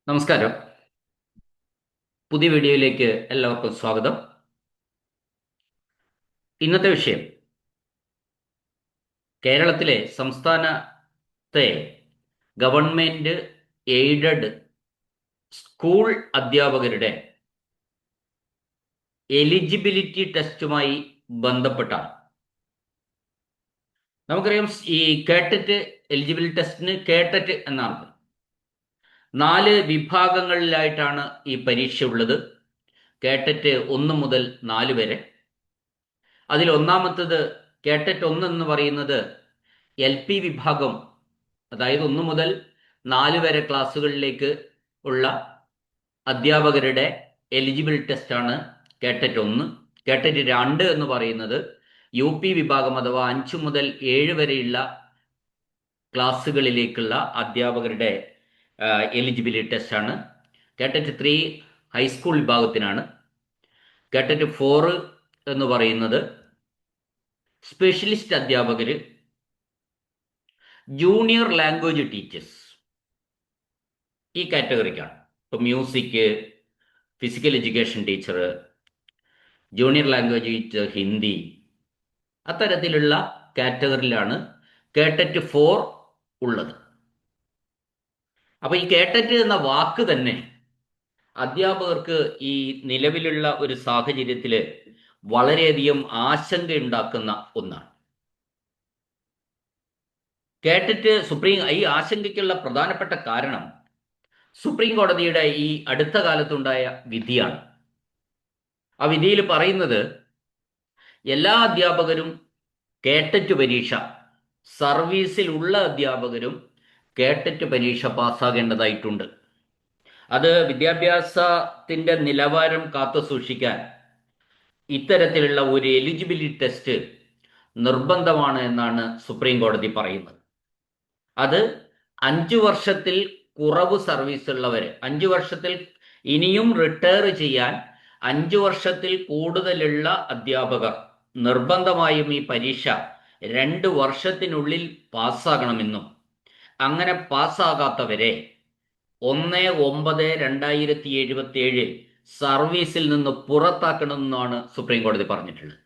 നമസ്കാരം. പുതിയ വീഡിയോയിലേക്ക് എല്ലാവർക്കും സ്വാഗതം. ഇന്നത്തെ വിഷയം കേരളത്തിലെ സംസ്ഥാനത്തെ ഗവൺമെന്റ് എയ്ഡഡ് സ്കൂൾ അധ്യാപകരുടെ എലിജിബിലിറ്റി ടെസ്റ്റുമായി ബന്ധപ്പെട്ടാണ്. നമുക്കറിയാം, ഈ കേട്ടറ്റ് എലിജിബിലിറ്റി ടെസ്റ്റിന് കേട്ടറ്റ് എന്നാണ്. 4 വിഭാഗങ്ങളിലായിട്ടാണ് ഈ പരീക്ഷ ഉള്ളത്. കേട്ടറ്റ് 1 മുതൽ 4 വരെ. അതിൽ ഒന്നാമത്തത് കേട്ടറ്റ് 1 എന്ന് പറയുന്നത് LP വിഭാഗം, അതായത് 1 മുതൽ 4 വരെ ക്ലാസ്സുകളിലേക്ക് ഉള്ള അധ്യാപകരുടെ എലിജിബിൾ ടെസ്റ്റാണ് കേട്ടറ്റ് 1. കേട്ടറ്റ് 2 എന്ന് പറയുന്നത് UP വിഭാഗം അഥവാ 5 മുതൽ 7 വരെയുള്ള ക്ലാസ്സുകളിലേക്കുള്ള അധ്യാപകരുടെ എലിജിബിലിറ്റി ടെസ്റ്റാണ്. കേട്ടറ്റ് 3 ഹൈസ്കൂൾ വിഭാഗത്തിനാണ്. കേട്ടറ്റ് 4 എന്ന് പറയുന്നത് സ്പെഷ്യലിസ്റ്റ് അധ്യാപകർ, ജൂനിയർ ലാംഗ്വേജ് ടീച്ചേഴ്സ്, ഈ കാറ്റഗറിക്കാണ്. ഇപ്പോൾ music, physical education teacher, junior language teacher, Hindi, അത്തരത്തിലുള്ള കാറ്റഗറിയിലാണ് കേട്ടറ്റ് 4 ഉള്ളത്. അപ്പോൾ ഈ കേട്ടറ്റ് എന്ന വാക്ക് തന്നെ അധ്യാപകർക്ക് ഈ നിലവിലുള്ള ഒരു സാഹചര്യത്തിൽ വളരെയധികം ആശങ്കയുണ്ടാക്കുന്ന ഒന്നാണ്. കേട്ടറ്റ് ഈ ആശങ്കയ്ക്കുള്ള പ്രധാനപ്പെട്ട കാരണം സുപ്രീം കോടതിയുടെ ഈ അടുത്ത കാലത്തുണ്ടായ വിധിയാണ്. ആ വിധിയിൽ പറയുന്നത് എല്ലാ അധ്യാപകരും കേട്ടറ്റ് പരീക്ഷ, സർവീസിലുള്ള അധ്യാപകരും കേട്ടറ്റ് പരീക്ഷ പാസ്സാകേണ്ടതായിട്ടുണ്ട്. അത് വിദ്യാഭ്യാസത്തിന്റെ നിലവാരം കാത്തു സൂക്ഷിക്കാൻ ഇത്തരത്തിലുള്ള ഒരു എലിജിബിലിറ്റി ടെസ്റ്റ് നിർബന്ധമാണ് എന്നാണ് സുപ്രീം കോടതി പറയുന്നത്. അത് 5 വർഷത്തിൽ കുറവ് സർവീസ് ഉള്ളവർ, 5 വർഷത്തിൽ ഇനിയും റിട്ടയർ ചെയ്യാൻ 5 വർഷത്തിൽ കൂടുതലുള്ള അധ്യാപകർ നിർബന്ധമായും ഈ പരീക്ഷ 2 വർഷത്തിനുള്ളിൽ പാസ്സാകണമെന്നും അങ്ങനെ പാസ്സാകാത്തവരെ 1/9/2077 സർവീസിൽ നിന്ന് പുറത്താക്കണമെന്നാണ് സുപ്രീം കോടതി പറഞ്ഞിട്ടുള്ളത്.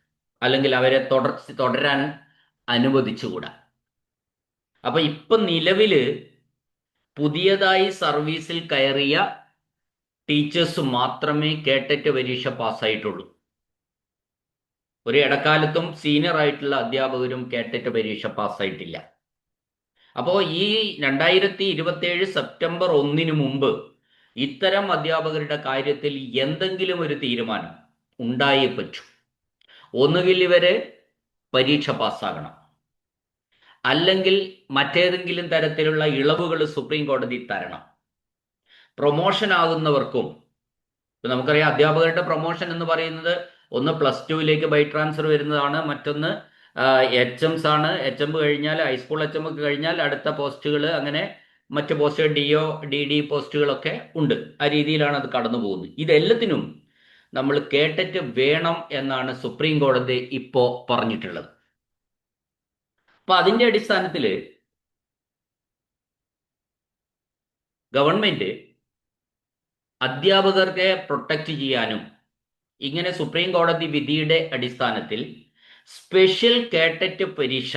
അല്ലെങ്കിൽ അവരെ തുടരാൻ അനുവദിച്ചുകൂടാ. അപ്പൊ ഇപ്പൊ നിലവില് പുതിയതായി സർവീസിൽ കയറിയ ടീച്ചേഴ്സ് മാത്രമേ കേട്ടറ്റ് പരീക്ഷ പാസ്സായിട്ടുള്ളൂ. ഒരു ഇടക്കാലത്തും സീനിയർ ആയിട്ടുള്ള അധ്യാപകരും കേട്ടറ്റ് പരീക്ഷ പാസ്സായിട്ടില്ല. അപ്പോൾ ഈ 2027 സെപ്റ്റംബർ 1 മുമ്പ് ഇത്തരം അധ്യാപകരുടെ കാര്യത്തിൽ എന്തെങ്കിലും ഒരു തീരുമാനം ഉണ്ടായേ പറ്റൂ. ഒന്നുകിൽ ഇവര് പരീക്ഷ പാസ്സാകണം, അല്ലെങ്കിൽ മറ്റേതെങ്കിലും തരത്തിലുള്ള ഇളവുകൾ സുപ്രീം കോടതി തരണം. പ്രൊമോഷൻ ആകുന്നവർക്കും, നമുക്കറിയാം അധ്യാപകരുടെ പ്രൊമോഷൻ എന്ന് പറയുന്നത് ഒന്ന് +2 ബൈ ട്രാൻസ്ഫർ വരുന്നതാണ്, മറ്റൊന്ന് HMs ആണ്. HM കഴിഞ്ഞാൽ ഹൈസ്കൂൾ HM കഴിഞ്ഞാൽ അടുത്ത പോസ്റ്റുകൾ, അങ്ങനെ മറ്റ് പോസ്റ്റുകൾ DO DD പോസ്റ്റുകളൊക്കെ ഉണ്ട്. ആ രീതിയിലാണ് അത് കടന്നു പോകുന്നത്. ഇതെല്ലാത്തിനും നമ്മൾ കേട്ടറ്റ് വേണം എന്നാണ് സുപ്രീം കോടതി ഇപ്പോ പറഞ്ഞിട്ടുള്ളത്. അപ്പൊ അതിന്റെ അടിസ്ഥാനത്തിൽ ഗവൺമെന്റ് അധ്യാപകരെ പ്രൊട്ടക്റ്റ് ചെയ്യാനും ഇങ്ങനെ സുപ്രീം കോടതി വിധിയുടെ അടിസ്ഥാനത്തിൽ സ്പെഷ്യൽ കേട്ടറ്റ് പരീക്ഷ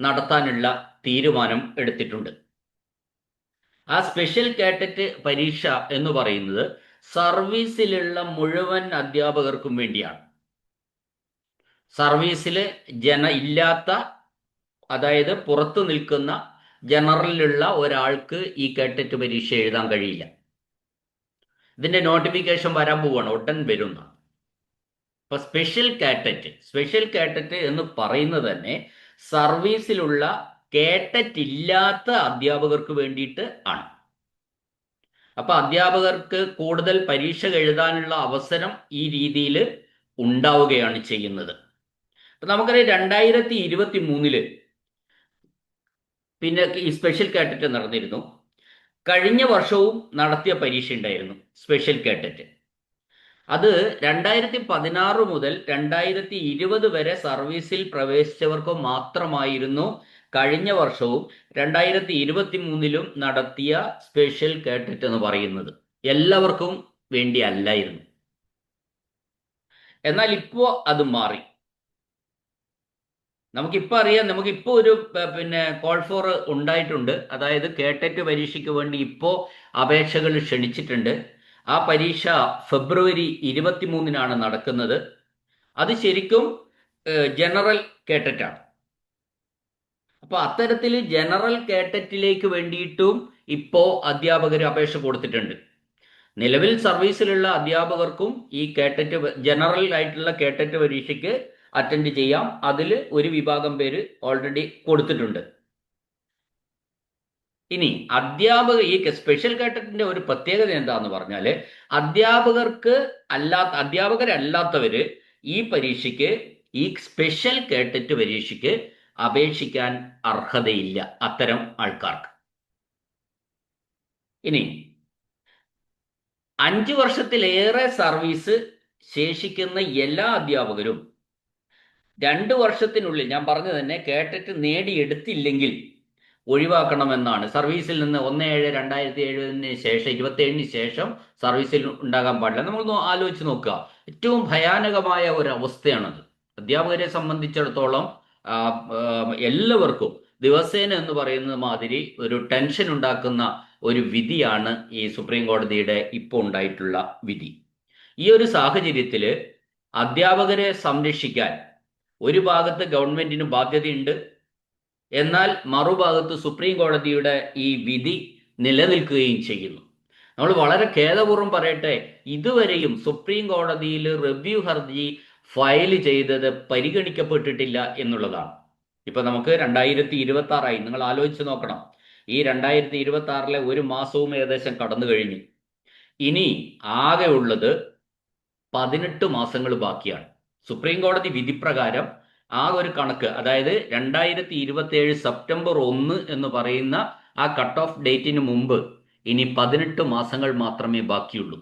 നടത്താനുള്ള തീരുമാനം എടുത്തിട്ടുണ്ട്. ആ സ്പെഷ്യൽ കേട്ടറ്റ് പരീക്ഷ എന്ന് പറയുന്നത് സർവീസിലുള്ള മുഴുവൻ അധ്യാപകർക്കും വേണ്ടിയാണ്. സർവീസിൽ ഇല്ലാത്ത, അതായത് പുറത്തു നിൽക്കുന്ന ജനറലിലുള്ള ഒരാൾക്ക് ഈ കേട്ടറ്റ് പരീക്ഷ എഴുതാൻ കഴിയില്ല. ഇതിന്റെ നോട്ടിഫിക്കേഷൻ വരാൻ പോവുകയാണ്, ഉടൻ വരുന്ന. ഇപ്പൊ സ്പെഷ്യൽ കാറ്ററ്റ് എന്ന് പറയുന്നത് തന്നെ സർവീസിലുള്ള കേട്ടറ്റ് ഇല്ലാത്ത അധ്യാപകർക്ക് വേണ്ടിയിട്ട് ആണ്. അപ്പൊ അധ്യാപകർക്ക് കൂടുതൽ പരീക്ഷ എഴുതാനുള്ള അവസരം ഈ രീതിയിൽ ഉണ്ടാവുകയാണ് ചെയ്യുന്നത്. അപ്പൊ നമുക്കറിയാം 2023 പിന്നെ ഈ സ്പെഷ്യൽ കാറ്ററ്റ് നടന്നിരുന്നു. കഴിഞ്ഞ വർഷവും നടത്തിയ പരീക്ഷ ഉണ്ടായിരുന്നു സ്പെഷ്യൽ കാറ്ററ്റ്. അത് 2016 മുതൽ 2020 വരെ സർവീസിൽ പ്രവേശിച്ചവർക്ക് മാത്രമായിരുന്നു കഴിഞ്ഞ വർഷവും 2023 നടത്തിയ സ്പെഷ്യൽ കേഡറ്റ് എന്ന് പറയുന്നത് എല്ലാവർക്കും വേണ്ടി അല്ലായിരുന്നു. എന്നാൽ ഇപ്പോൾ അത് മാറി. നമുക്കിപ്പോൾ അറിയാം, നമുക്കിപ്പോൾ ഒരു പിന്നെ കോൾ ഫോർ ഉണ്ടായിട്ടുണ്ട്. അതായത് കേട്ടറ്റ് പരീക്ഷയ്ക്ക് വേണ്ടി ഇപ്പോൾ അപേക്ഷകൾ ക്ഷണിച്ചിട്ടുണ്ട്. ആ പരീക്ഷ ഫെബ്രുവരി 23 നടക്കുന്നത്. അത് ശരിക്കും ജനറൽ കേട്ടറ്റാണ്. അപ്പോൾ അത്തരത്തിൽ ജനറൽ കേട്ടറ്റിലേക്ക് വേണ്ടിയിട്ടും ഇപ്പോൾ അധ്യാപകർ അപേക്ഷ കൊടുത്തിട്ടുണ്ട്. നിലവിൽ സർവീസിലുള്ള അധ്യാപകർക്കും ഈ കേട്ടറ്റ് ജനറൽ ആയിട്ടുള്ള കേട്ടറ്റ് പരീക്ഷയ്ക്ക് അറ്റൻഡ് ചെയ്യാം. അതിൽ ഒരു വിഭാഗം പേര് ഓൾറെഡി കൊടുത്തിട്ടുണ്ട്. ഇനി ഈ സ്പെഷ്യൽ കേട്ടറ്റിന്റെ ഒരു പ്രത്യേകത എന്താന്ന് പറഞ്ഞാൽ അധ്യാപകരല്ലാത്തവര് ഈ പരീക്ഷയ്ക്ക്, ഈ സ്പെഷ്യൽ കേട്ടറ്റ് പരീക്ഷയ്ക്ക് അപേക്ഷിക്കാൻ അർഹതയില്ല അത്തരം ആൾക്കാർക്ക്. ഇനി 5 വർഷത്തിലേറെ സർവീസ് ശേഷിക്കുന്ന എല്ലാ അധ്യാപകരും 2 വർഷത്തിനുള്ളിൽ, ഞാൻ പറഞ്ഞു തന്നെ, കേട്ടറ്റ് നേടിയെടുത്തില്ലെങ്കിൽ ഒഴിവാക്കണമെന്നാണ്. സർവീസിൽ നിന്ന് 1/7/2007 ശേഷം 27 ശേഷം സർവീസിൽ ഉണ്ടാകാൻ പാടില്ല. നമ്മൾ ആലോചിച്ച് നോക്കുക, ഏറ്റവും ഭയാനകമായ ഒരു അവസ്ഥയാണത്. അധ്യാപകരെ സംബന്ധിച്ചിടത്തോളം എല്ലാവർക്കും ദിവസേന എന്ന് പറയുന്ന മാതിരി ഒരു ടെൻഷൻ ഉണ്ടാക്കുന്ന ഒരു വിധിയാണ് ഈ സുപ്രീം കോടതിയുടെ ഇപ്പോൾ ഉണ്ടായിട്ടുള്ള വിധി. ഈ ഒരു സാഹചര്യത്തിൽ അധ്യാപകരെ സംരക്ഷിക്കാൻ ഒരു ഭാഗത്ത് ഗവൺമെന്റിന് ബാധ്യതയുണ്ട്. എന്നാൽ മറുഭാഗത്ത് സുപ്രീം കോടതിയുടെ ഈ വിധി നിലനിൽക്കുകയും ചെയ്യുന്നു. നമ്മൾ വളരെ ഖേദപൂർവ്വം പറയട്ടെ, ഇതുവരെയും സുപ്രീം കോടതിയിൽ റിവ്യൂ ഹർജി ഫയൽ ചെയ്തത് പരിഗണിക്കപ്പെട്ടിട്ടില്ല എന്നുള്ളതാണ്. ഇപ്പൊ നമുക്ക് 2026 നിങ്ങൾ ആലോചിച്ച് നോക്കണം. ഈ 2026 ഒരു മാസവും ഏകദേശം കടന്നു കഴിഞ്ഞു. ഇനി ആകെ ഉള്ളത് 18 മാസങ്ങൾ ബാക്കിയാണ്. സുപ്രീം കോടതി വിധിപ്രകാരം ആ ഒരു കണക്ക്, അതായത് 2027 സെപ്റ്റംബർ 1 എന്ന് പറയുന്ന ആ കട്ട് ഓഫ് ഡേറ്റിന് മുമ്പ് ഇനി 18 മാസങ്ങൾ മാത്രമേ ബാക്കിയുള്ളൂ.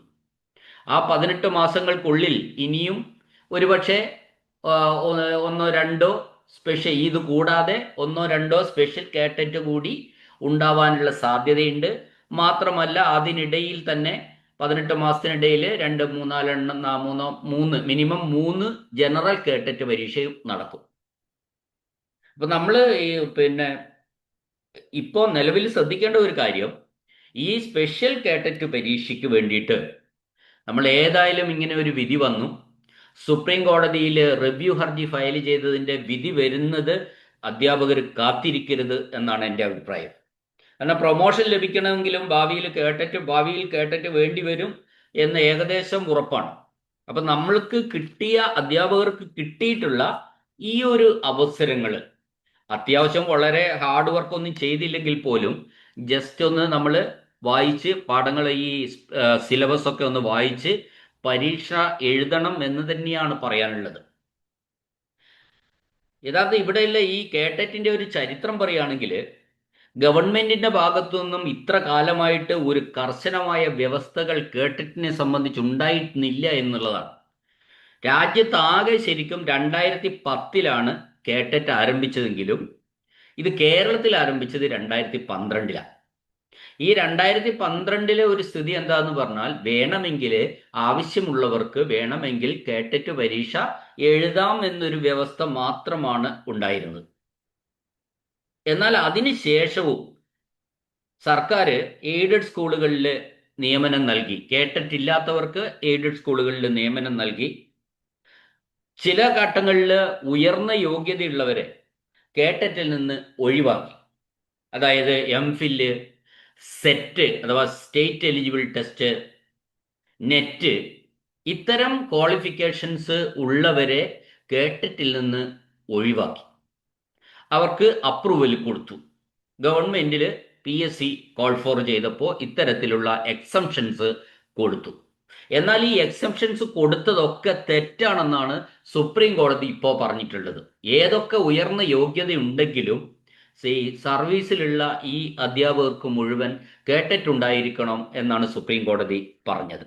ആ 18 മാസങ്ങൾക്കുള്ളിൽ ഇനിയും ഒരുപക്ഷെ ഒന്നോ രണ്ടോ സ്പെഷ്യൽ, ഇത് കൂടാതെ 1-2 സ്പെഷ്യൽ കേട്ടറ്റ് കൂടി ഉണ്ടാവാനുള്ള സാധ്യതയുണ്ട്. മാത്രമല്ല അതിനിടയിൽ തന്നെ 18 മാസത്തിനിടയിൽ 2-3 മിനിമം 3 ജനറൽ കേട്ടറ്റ് പരീക്ഷയും നടക്കും. അപ്പൊ നമ്മൾ ഇപ്പോൾ നിലവിൽ ശ്രദ്ധിക്കേണ്ട ഒരു കാര്യം, ഈ സ്പെഷ്യൽ കേട്ടറ്റ് പരീക്ഷയ്ക്ക് വേണ്ടിയിട്ട് നമ്മൾ ഏതായാലും ഇങ്ങനെ ഒരു വിധി വന്നു. സുപ്രീം കോടതിയിൽ റിവ്യൂ ഹർജി ഫയൽ ചെയ്തതിന്റെ വിധി വരുന്നത് അധ്യാപകർ കാത്തിരിക്കരുത് എന്നാണ് എൻ്റെ അഭിപ്രായം. കാരണം പ്രൊമോഷൻ ലഭിക്കണമെങ്കിലും ഭാവിയിൽ കേട്ടറ്റ് വേണ്ടി വരും എന്ന് ഏകദേശം ഉറപ്പാണ്. അപ്പൊ നമ്മൾക്ക് അധ്യാപകർക്ക് കിട്ടിയിട്ടുള്ള ഈ ഒരു അവസരങ്ങൾ അത്യാവശ്യം വളരെ ഹാർഡ് വർക്ക് ഒന്നും ചെയ്തില്ലെങ്കിൽ പോലും ജസ്റ്റ് ഒന്ന് നമ്മൾ വായിച്ച് പാഠങ്ങൾ, ഈ സിലബസ് ഒക്കെ ഒന്ന് വായിച്ച് പരീക്ഷ എഴുതണം എന്ന് തന്നെയാണ് പറയാനുള്ളത്. യഥാർത്ഥം ഇവിടെയുള്ള ഈ കേട്ടറ്റിന്റെ ഒരു ചരിത്രം പറയുകയാണെങ്കിൽ, ഗവൺമെന്റിന്റെ ഭാഗത്തു നിന്നും ഇത്ര കാലമായിട്ട് ഒരു കർശനമായ വ്യവസ്ഥകൾ കേട്ടറ്റിനെ സംബന്ധിച്ചുണ്ടായിരുന്നില്ല എന്നുള്ളതാണ്. രാജ്യത്താകെ ശരിക്കും 2010 കേട്ടറ്റ് ആരംഭിച്ചതെങ്കിലും ഇത് കേരളത്തിൽ ആരംഭിച്ചത് 2012. ഈ 2012 ഒരു സ്ഥിതി എന്താന്ന് പറഞ്ഞാൽ, ആവശ്യമുള്ളവർക്ക് വേണമെങ്കിൽ കേട്ടറ്റ് പരീക്ഷ എഴുതാം എന്നൊരു വ്യവസ്ഥ മാത്രമാണ് ഉണ്ടായിരുന്നത്. എന്നാൽ അതിനുശേഷവും സർക്കാർ എയ്ഡഡ് സ്കൂളുകളിൽ നിയമനം നൽകി. കേട്ടറ്റ് ഇല്ലാത്തവർക്ക് എയ്ഡഡ് സ്കൂളുകളിൽ നിയമനം നൽകി. ചില ഘട്ടങ്ങളിൽ ഉയർന്ന യോഗ്യതയുള്ളവരെ കേട്ടറ്റിൽ നിന്ന് ഒഴിവാക്കി. അതായത് MPhil, സെറ്റ് അഥവാ സ്റ്റേറ്റ് എലിജിബിൾ ടെസ്റ്റ്, നെറ്റ്, ഇത്തരം ക്വാളിഫിക്കേഷൻസ് ഉള്ളവരെ കേട്ടറ്റിൽ നിന്ന് ഒഴിവാക്കി. അവർക്ക് അപ്രൂവൽ കൊടുത്തു. ഗവൺമെന്റിൽ PSC കോൾ ഫോർ ചെയ്തപ്പോൾ ഇത്തരത്തിലുള്ള എക്സംഷൻസ് കൊടുത്തു. എന്നാൽ ഈ എക്സംഷൻസ് കൊടുത്തതൊക്കെ തെറ്റാണെന്നാണ് സുപ്രീം കോടതി ഇപ്പോൾ പറഞ്ഞിട്ടുള്ളത്. ഏതൊക്കെ ഉയർന്ന യോഗ്യതയുണ്ടെങ്കിലും സർവീസിലുള്ള ഈ അധ്യാപകർക്ക് മുഴുവൻ കേട്ടറ്റ് ഉണ്ടായിരിക്കണം എന്നാണ് സുപ്രീം കോടതി പറഞ്ഞത്.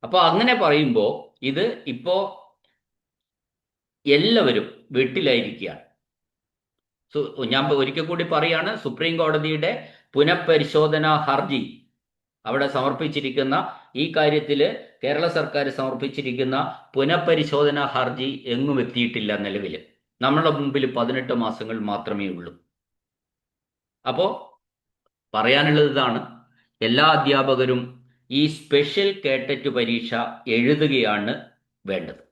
അപ്പോൾ അങ്ങനെ പറയുമ്പോൾ ഇത് ഇപ്പോൾ എല്ലാവരും വീട്ടിലായിരിക്കുകയാണ്. ഞാൻ ഒരിക്കൽ കൂടി പറയാണ്, സുപ്രീം കോടതിയുടെ പുനഃപരിശോധനാ ഹർജി അവിടെ സമർപ്പിച്ചിരിക്കുന്ന ഈ കാര്യത്തിൽ കേരള സർക്കാർ സമർപ്പിച്ചിരിക്കുന്ന പുനഃപരിശോധനാ ഹർജി എങ്ങും എത്തിയിട്ടില്ല നിലവിൽ. നമ്മളുടെ മുമ്പിൽ 18 മാസങ്ങൾ മാത്രമേ ഉള്ളൂ. അപ്പോൾ പറയാനുള്ളത് ഇതാണ്, എല്ലാ അധ്യാപകരും ഈ സ്പെഷ്യൽ കേട്ടറ്റ് പരീക്ഷ എഴുതുകയാണ് വേണ്ടത്.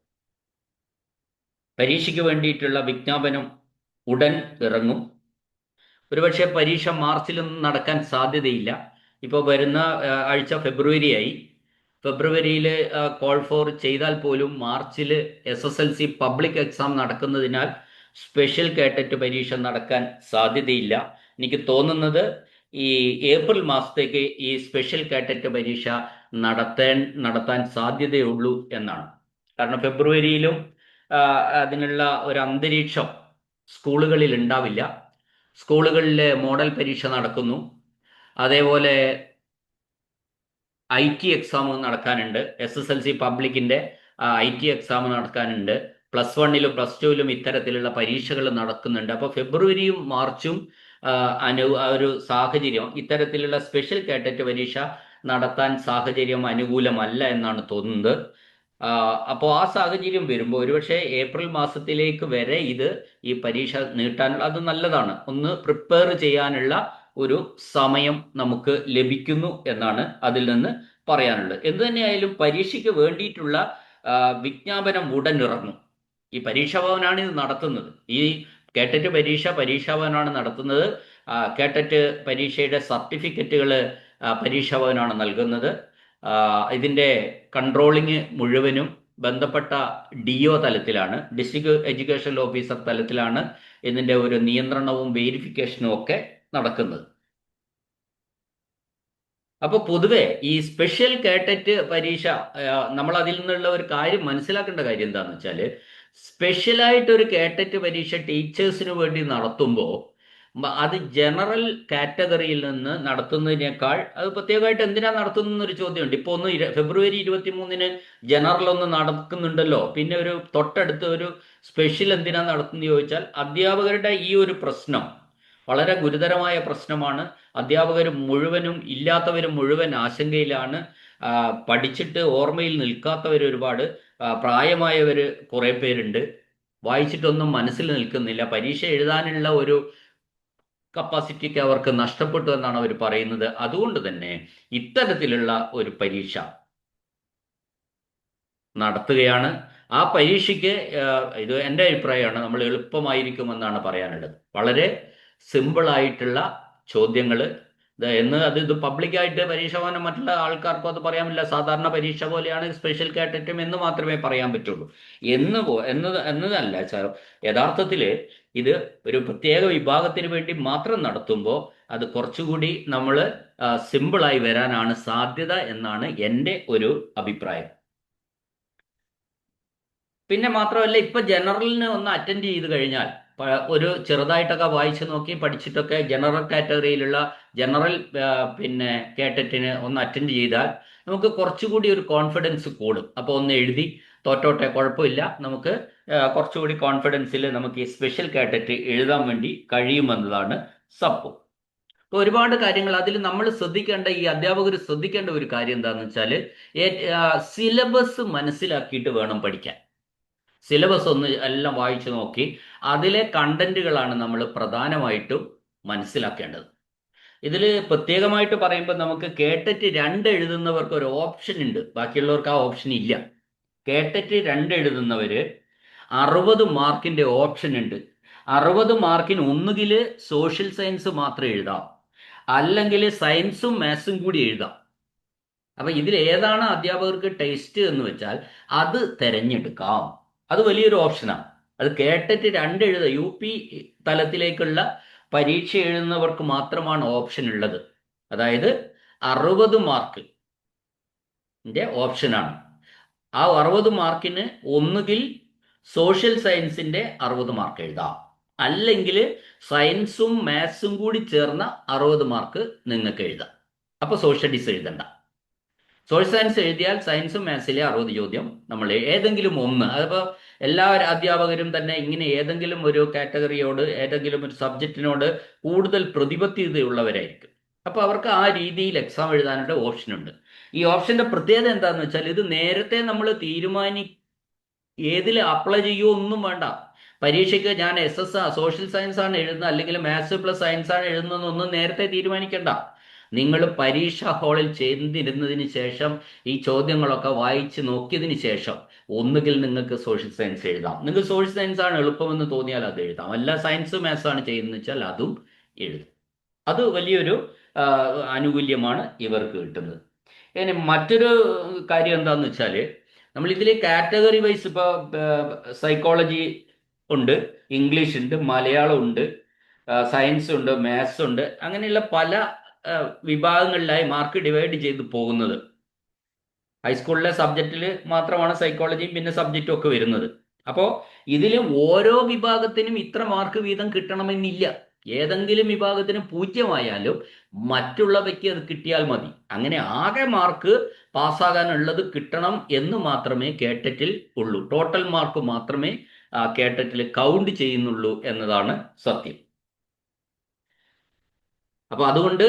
പരീക്ഷയ്ക്ക് വേണ്ടിയിട്ടുള്ള വിജ്ഞാപനം ഉടൻ ഇറങ്ങും. ഒരുപക്ഷെ പരീക്ഷ മാർച്ചിലൊന്നും നടക്കാൻ സാധ്യതയില്ല. ഇപ്പോൾ വരുന്ന ആഴ്ച ഫെബ്രുവരിയായി. ഫെബ്രുവരിയിൽ കോൾ ഫോർ ചെയ്താൽ പോലും മാർച്ചിൽ SSLC പബ്ലിക് എക്സാം നടക്കുന്നതിനാൽ സ്പെഷ്യൽ കേട്ടറ്റ് പരീക്ഷ നടക്കാൻ സാധ്യതയില്ല. എനിക്ക് തോന്നുന്നത് ഈ ഏപ്രിൽ മാസത്തേക്ക് ഈ സ്പെഷ്യൽ കേട്ടറ്റ് പരീക്ഷ നടത്താൻ സാധ്യതയുള്ളൂ എന്നാണ്. കാരണം ഫെബ്രുവരിയിലും അതിനുള്ള ഒരു അന്തരീക്ഷം സ്കൂളുകളിൽ ഉണ്ടാവില്ല. സ്കൂളുകളിൽ മോഡൽ പരീക്ഷ നടക്കുന്നു. അതേപോലെ IT എക്സാം നടക്കാനുണ്ട്. SSLC പബ്ലിക്കിൻ്റെ IT എക്സാം നടക്കാനുണ്ട്. +1ലും +2ലും ഇത്തരത്തിലുള്ള പരീക്ഷകൾ നടക്കുന്നുണ്ട്. അപ്പോൾ ഫെബ്രുവരിയും മാർച്ചും ഒരു സാഹചര്യം ഇത്തരത്തിലുള്ള സ്പെഷ്യൽ കേട്ടറ്റ് പരീക്ഷ നടത്താൻ സാഹചര്യം അനുകൂലമല്ല എന്നാണ് തോന്നുന്നത്. അപ്പോൾ ആ സാഹചര്യം വരുമ്പോൾ ഒരുപക്ഷെ ഏപ്രിൽ മാസത്തിലേക്ക് വരെ ഈ പരീക്ഷ നീട്ടാനുള്ള അത് നല്ലതാണ്. ഒന്ന് പ്രിപ്പയർ ചെയ്യാനുള്ള ഒരു സമയം നമുക്ക് ലഭിക്കുന്നു എന്നാണ് അതിൽ നിന്ന് പറയാനുള്ളത്. എന്തു തന്നെയായാലും പരീക്ഷയ്ക്ക് വേണ്ടിയിട്ടുള്ള വിജ്ഞാപനം ഉടൻ ഇറങ്ങും. ഈ പരീക്ഷാഭവനാണ് ഇത് നടത്തുന്നത്. ഈ കേട്ടറ്റ് പരീക്ഷാഭവനാണ് നടത്തുന്നത്. കേട്ടറ്റ് പരീക്ഷയുടെ സർട്ടിഫിക്കറ്റുകൾ പരീക്ഷാഭവനാണ് നൽകുന്നത്. ഇതിൻ്റെ കൺട്രോളിങ് മുഴുവനും ബന്ധപ്പെട്ട DO തലത്തിലാണ്, ഡിസ്ട്രിക്ട് എഡ്യൂക്കേഷൻ ഓഫീസർ തലത്തിലാണ് ഇതിൻ്റെ ഒരു നിയന്ത്രണവും വെരിഫിക്കേഷനും ഒക്കെ നടക്കുന്നത്. അപ്പോൾ പൊതുവെ ഈ സ്പെഷ്യൽ കേട്ടറ്റ് പരീക്ഷ നമ്മൾ അതിൽ നിന്നുള്ള ഒരു കാര്യം മനസ്സിലാക്കേണ്ട കാര്യം എന്താണെന്ന് വെച്ചാൽ, സ്പെഷ്യലായിട്ടൊരു കേട്ടറ്റ് പരീക്ഷ ടീച്ചേഴ്സിന് വേണ്ടി നടത്തുമ്പോൾ അത് ജനറൽ കാറ്റഗറിയിൽ നിന്ന് നടത്തുന്നതിനേക്കാൾ അത് പ്രത്യേകമായിട്ട് എന്തിനാണ് നടത്തുന്നൊരു ചോദ്യമുണ്ട്. ഇപ്പോൾ ഫെബ്രുവരി 23-ന് ജനറൽ ഒന്ന് നടക്കുന്നുണ്ടല്ലോ, പിന്നെ ഒരു തൊട്ടടുത്ത് ഒരു സ്പെഷ്യൽ എന്തിനാണ് നടത്തുന്നത് ചോദിച്ചാൽ, അധ്യാപകരുടെ ഈ ഒരു പ്രശ്നം വളരെ ഗുരുതരമായ പ്രശ്നമാണ്. അധ്യാപകർ മുഴുവനും ഇല്ലാത്തവർ മുഴുവൻ ആശങ്കയിലാണ്. പഠിച്ചിട്ട് ഓർമ്മയിൽ നിൽക്കാത്തവർ ഒരുപാട്, പ്രായമായവർ കുറേ പേരുണ്ട്, വായിച്ചിട്ടൊന്നും മനസ്സിൽ നിൽക്കുന്നില്ല. പരീക്ഷ എഴുതാനുള്ള ഒരു കപ്പാസിറ്റിക്ക് അവർക്ക് നഷ്ടപ്പെട്ടു എന്നാണ് അവർ പറയുന്നത്. അതുകൊണ്ട് തന്നെ ഇത്തരത്തിലുള്ള ഒരു പരീക്ഷ നടത്തുകയാണ്. ആ പരീക്ഷയ്ക്ക് ഇത് എൻ്റെ അഭിപ്രായമാണ്, നമ്മൾ എളുപ്പമായിരിക്കുമെന്നാണ് പറയാനുള്ളത്. വളരെ സിമ്പിളായിട്ടുള്ള ചോദ്യങ്ങൾ ഇത് പബ്ലിക്കായിട്ട് പരീക്ഷ പോകാൻ മറ്റുള്ള ആൾക്കാർക്കും അത് പറയാൻ പറ്റില്ല. സാധാരണ പരീക്ഷ പോലെയാണ് സ്പെഷ്യൽ കാറ്ററ്റും എന്ന് മാത്രമേ പറയാൻ പറ്റുള്ളൂ. എന്നതല്ല യഥാർത്ഥത്തിൽ ഇത് ഒരു പ്രത്യേക വിഭാഗത്തിന് വേണ്ടി മാത്രം നടത്തുമ്പോൾ അത് കുറച്ചുകൂടി നമ്മൾ സിമ്പിളായി വരാനാണ് സാധ്യത എന്നാണ് എൻ്റെ ഒരു അഭിപ്രായം. പിന്നെ മാത്രമല്ല, ഇപ്പൊ ജനറലിന് ഒന്ന് അറ്റൻഡ് ചെയ്ത് കഴിഞ്ഞാൽ ഒരു ചെറുതായിട്ടൊക്കെ വായിച്ചു നോക്കി പഠിച്ചിട്ടൊക്കെ ജനറൽ കാറ്റഗറിയിലുള്ള ജനറൽ കേട്ടറ്റിന് ഒന്ന് അറ്റൻഡ് ചെയ്താൽ നമുക്ക് കുറച്ചുകൂടി ഒരു കോൺഫിഡൻസ് കൂടും. അപ്പോൾ ഒന്ന് എഴുതി തോറ്റോട്ടെ, കുഴപ്പമില്ല, നമുക്ക് കുറച്ചുകൂടി കോൺഫിഡൻസിൽ നമുക്ക് ഈ സ്പെഷ്യൽ കാറ്ററ്റ് എഴുതാൻ വേണ്ടി കഴിയുമെന്നതാണ് സത്യം. അപ്പോൾ ഒരുപാട് കാര്യങ്ങൾ അതിൽ നമ്മൾ ശ്രദ്ധിക്കേണ്ട, ഈ അധ്യാപകർ ശ്രദ്ധിക്കേണ്ട ഒരു കാര്യം എന്താണെന്ന് വെച്ചാൽ, സിലബസ് മനസ്സിലാക്കിയിട്ട് വേണം പഠിക്കാൻ. സിലബസ് ഒന്ന് എല്ലാം വായിച്ചു നോക്കി അതിലെ കണ്ടന്റുകളാണ് നമ്മൾ പ്രധാനമായിട്ടും മനസ്സിലാക്കേണ്ടത്. ഇതിൽ പ്രത്യേകമായിട്ട് പറയുമ്പോൾ നമുക്ക് കേട്ടറ്റ് 2 എഴുതുന്നവർക്ക് ഒരു ഓപ്ഷൻ ഉണ്ട്, ബാക്കിയുള്ളവർക്ക് ആ ഓപ്ഷൻ ഇല്ല. കേട്ടറ്റ് 2 എഴുതുന്നവർ 60 മാർക്കിൻ്റെ ഓപ്ഷൻ ഉണ്ട്. 60 മാർക്കിന് ഒന്നുകിൽ സോഷ്യൽ സയൻസ് മാത്രം എഴുതാം, അല്ലെങ്കിൽ സയൻസും മാത്സും കൂടി എഴുതാം. അപ്പം ഇതിൽ ഏതാണ് അധ്യാപകർക്ക് ടേസ്റ്റ് എന്ന് വെച്ചാൽ അത് തിരഞ്ഞെടുക്കാം. അത് വലിയൊരു ഓപ്ഷനാണ്. അത് കേട്ടറ്റ് 2 എഴുതുക, UP തലത്തിലേക്കുള്ള പരീക്ഷ എഴുതുന്നവർക്ക് മാത്രമാണ് ഓപ്ഷൻ ഉള്ളത്. അതായത് 60 മാർക്കിൻ്റെ ഓപ്ഷനാണ്. ആ 60 മാർക്കിന് ഒന്നുകിൽ സോഷ്യൽ സയൻസിൻ്റെ 60 മാർക്ക് എഴുതാം, അല്ലെങ്കിൽ സയൻസും മാത്സും കൂടി ചേർന്ന 60 മാർക്ക് നിങ്ങൾക്ക് എഴുതാം. അപ്പോൾ സോഷ്യൽ സ്റ്റഡീസ് എഴുതണ്ട. സോഷ്യൽ സയൻസ് എഴുതിയാൽ സയൻസും മാത്സിലെ 60 ചോദ്യം നമ്മൾ ഏതെങ്കിലും ഒന്ന്, അതിപ്പോൾ എല്ലാ അധ്യാപകരും തന്നെ ഇങ്ങനെ ഏതെങ്കിലും ഒരു കാറ്റഗറിയോട് ഏതെങ്കിലും ഒരു സബ്ജക്റ്റിനോട് കൂടുതൽ പ്രതിബദ്ധതയുള്ളവരായിരിക്കും. അപ്പോൾ അവർക്ക് ആ രീതിയിൽ എക്സാം എഴുതാനുള്ള ഓപ്ഷൻ ഉണ്ട്. ഈ ഓപ്ഷന്റെ പ്രത്യേകത എന്താണെന്ന് വെച്ചാൽ ഇത് നേരത്തെ നമ്മൾ ഏതിൽ അപ്ലൈ ചെയ്യുമോ ഒന്നും വേണ്ട. പരീക്ഷയ്ക്ക് ഞാൻ സോഷ്യൽ സയൻസ് ആണ് എഴുതുന്നത് അല്ലെങ്കിൽ മാത്സ് പ്ലസ് സയൻസ് ആണ് എഴുതുന്നതെന്നൊന്നും നേരത്തെ തീരുമാനിക്കണ്ട. നിങ്ങൾ പരീക്ഷാ ഹാളിൽ ചെന്നിരുന്നതിന് ശേഷം ഈ ചോദ്യങ്ങളൊക്കെ വായിച്ച് നോക്കിയതിന് ശേഷം ഒന്നുകിൽ നിങ്ങൾക്ക് സോഷ്യൽ സയൻസ് എഴുതാം. നിങ്ങൾക്ക് സോഷ്യൽ സയൻസ് ആണ് എളുപ്പമെന്ന് തോന്നിയാൽ അത് എഴുതാം. അല്ല സയൻസ് മാത്സ് ആണ് ചെയ്യുന്നത് വെച്ചാൽ അതും എഴുതും. അത് വലിയൊരു ആനുകൂല്യമാണ് ഇവർക്ക് കിട്ടുന്നത്. ഇനി മറ്റൊരു കാര്യം എന്താണെന്ന് വെച്ചാൽ നമ്മൾ ഇതിൽ കാറ്റഗറി വൈസ് ഇപ്പോൾ സൈക്കോളജി ഉണ്ട്, ഇംഗ്ലീഷ് ഉണ്ട്, മലയാളം ഉണ്ട്, സയൻസ് ഉണ്ട്, മാത്സ് ഉണ്ട്, അങ്ങനെയുള്ള പല വിഭാഗങ്ങളിലായി മാർക്ക് ഡിവൈഡ് ചെയ്ത് പോകുന്നത്. ഹൈസ്കൂളിലെ സബ്ജക്റ്റിൽ മാത്രമാണ് സൈക്കോളജിയും പിന്നെ സബ്ജക്റ്റും ഒക്കെ വരുന്നത്. അപ്പോൾ ഇതിൽ ഓരോ വിഭാഗത്തിനും ഇത്ര മാർക്ക് വീതം കിട്ടണമെന്നില്ല. ഏതെങ്കിലും വിഭാഗത്തിന് 0 ആയാലും മറ്റുള്ളവയ്ക്ക് അത് കിട്ടിയാൽ മതി. അങ്ങനെ ആകെ മാർക്ക് പാസ്സാകാനുള്ളത് കിട്ടണം എന്ന് മാത്രമേ കേട്ടറ്റിൽ ഉള്ളൂ. ടോട്ടൽ മാർക്ക് മാത്രമേ കേട്ടറ്റിൽ കൗണ്ട് ചെയ്യുന്നുള്ളൂ എന്നതാണ് സത്യം. അപ്പൊ അതുകൊണ്ട്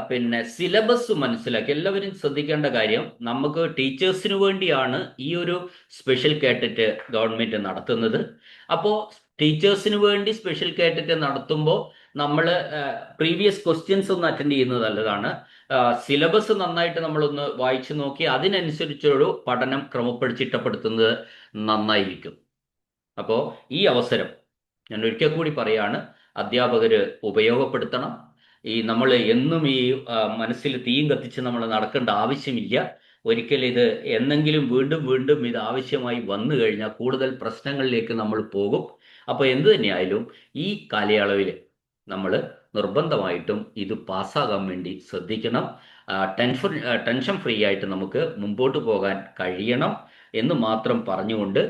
പിന്നെ സിലബസ് മനസ്സിലാക്കി എല്ലാവരും ശ്രദ്ധിക്കേണ്ട കാര്യം, നമുക്ക് ടീച്ചേഴ്സിന് വേണ്ടിയാണ് ഈ ഒരു സ്പെഷ്യൽ കേട്ടറ്റ് ഗവൺമെന്റ് നടത്തുന്നത്. അപ്പോൾ ടീച്ചേഴ്സിന് വേണ്ടി സ്പെഷ്യൽ കേട്ടറ്റ് നടത്തുമ്പോൾ നമ്മൾ പ്രീവിയസ് ക്വസ്റ്റ്യൻസ് ഒന്ന് അറ്റൻഡ് ചെയ്യുന്നത് നല്ലതാണ്. സിലബസ് നന്നായിട്ട് നമ്മളൊന്ന് വായിച്ചു നോക്കി അതിനനുസരിച്ചൊരു പഠനം ക്രമപ്പെടുത്തിട്ടപ്പെടുത്തുന്നത് നന്നായിരിക്കും. അപ്പോൾ ഈ അവസരം ഞാൻ ഒരിക്കൽ കൂടി പറയാണ്, അധ്യാപകർ ഉപയോഗപ്പെടുത്തണം. നമ്മൾ എന്നും മനസ്സിൽ തീയും കത്തിച്ച് നമ്മൾ നടക്കേണ്ട ആവശ്യമില്ല. ഒരിക്കൽ ഇത് എന്നെങ്കിലും വീണ്ടും വീണ്ടും ഇത് ആവശ്യമായി വന്നു കഴിഞ്ഞാൽ കൂടുതൽ പ്രശ്നങ്ങളിലേക്ക് നമ്മൾ പോകും. അപ്പോൾ എന്തു തന്നെയായാലും ഈ കാലയളവിൽ നമ്മൾ നിർബന്ധമായിട്ടും ഇത് പാസ്സാകാൻ വേണ്ടി ശ്രദ്ധിക്കണം. ടെൻഷൻ ഫ്രീ ആയിട്ട് നമുക്ക് മുമ്പോട്ട് പോകാൻ കഴിയണം എന്ന് മാത്രം പറഞ്ഞുകൊണ്ട്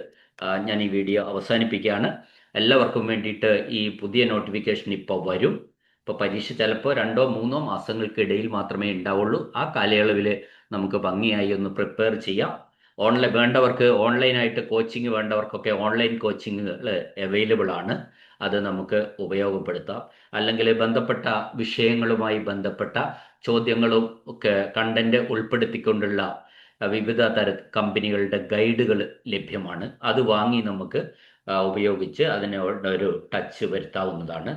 ഞാൻ ഈ വീഡിയോ അവസാനിപ്പിക്കുകയാണ്. എല്ലാവർക്കും വേണ്ടിയിട്ട് ഈ പുതിയ നോട്ടിഫിക്കേഷൻ ഇപ്പോൾ വരും. ഇപ്പോൾ പരീക്ഷ ചിലപ്പോൾ 2-3 മാസങ്ങൾക്കിടയിൽ മാത്രമേ ഉണ്ടാവുള്ളൂ. ആ കാലയളവിൽ നമുക്ക് ഭംഗിയായി ഒന്ന് പ്രിപ്പയർ ചെയ്യാം. വേണ്ടവർക്ക് ഓൺലൈനായിട്ട് കോച്ചിങ് വേണ്ടവർക്കൊക്കെ ഓൺലൈൻ കോച്ചിങ്ങുകൾ അവൈലബിൾ ആണ്. അത് നമുക്ക് ഉപയോഗപ്പെടുത്താം. അല്ലെങ്കിൽ ബന്ധപ്പെട്ട വിഷയങ്ങളുമായി ബന്ധപ്പെട്ട ചോദ്യങ്ങളും ഒക്കെ കണ്ടന്റ് ഉൾപ്പെടുത്തിക്കൊണ്ടുള്ള വിവിധ കമ്പനികളുടെ ഗൈഡുകൾ ലഭ്യമാണ്. അത് വാങ്ങി നമുക്ക് ഉപയോഗിച്ച് അതിനോടൊരു ടച്ച് വരുത്താവുന്നതാണ്.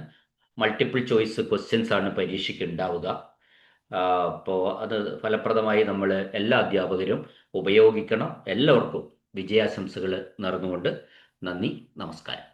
മൾട്ടിപ്പിൾ ചോയ്സ് ക്വസ്റ്റ്യൻസ് ആണ് പരീക്ഷയ്ക്ക് ഉണ്ടാവുക. അപ്പോൾ അത് ഫലപ്രദമായി നമ്മൾ എല്ലാ അധ്യാപകരും ഉപയോഗിക്കണം. എല്ലാവർക്കും വിജയാശംസകൾ നേർന്നുകൊണ്ട് നന്ദി, നമസ്കാരം.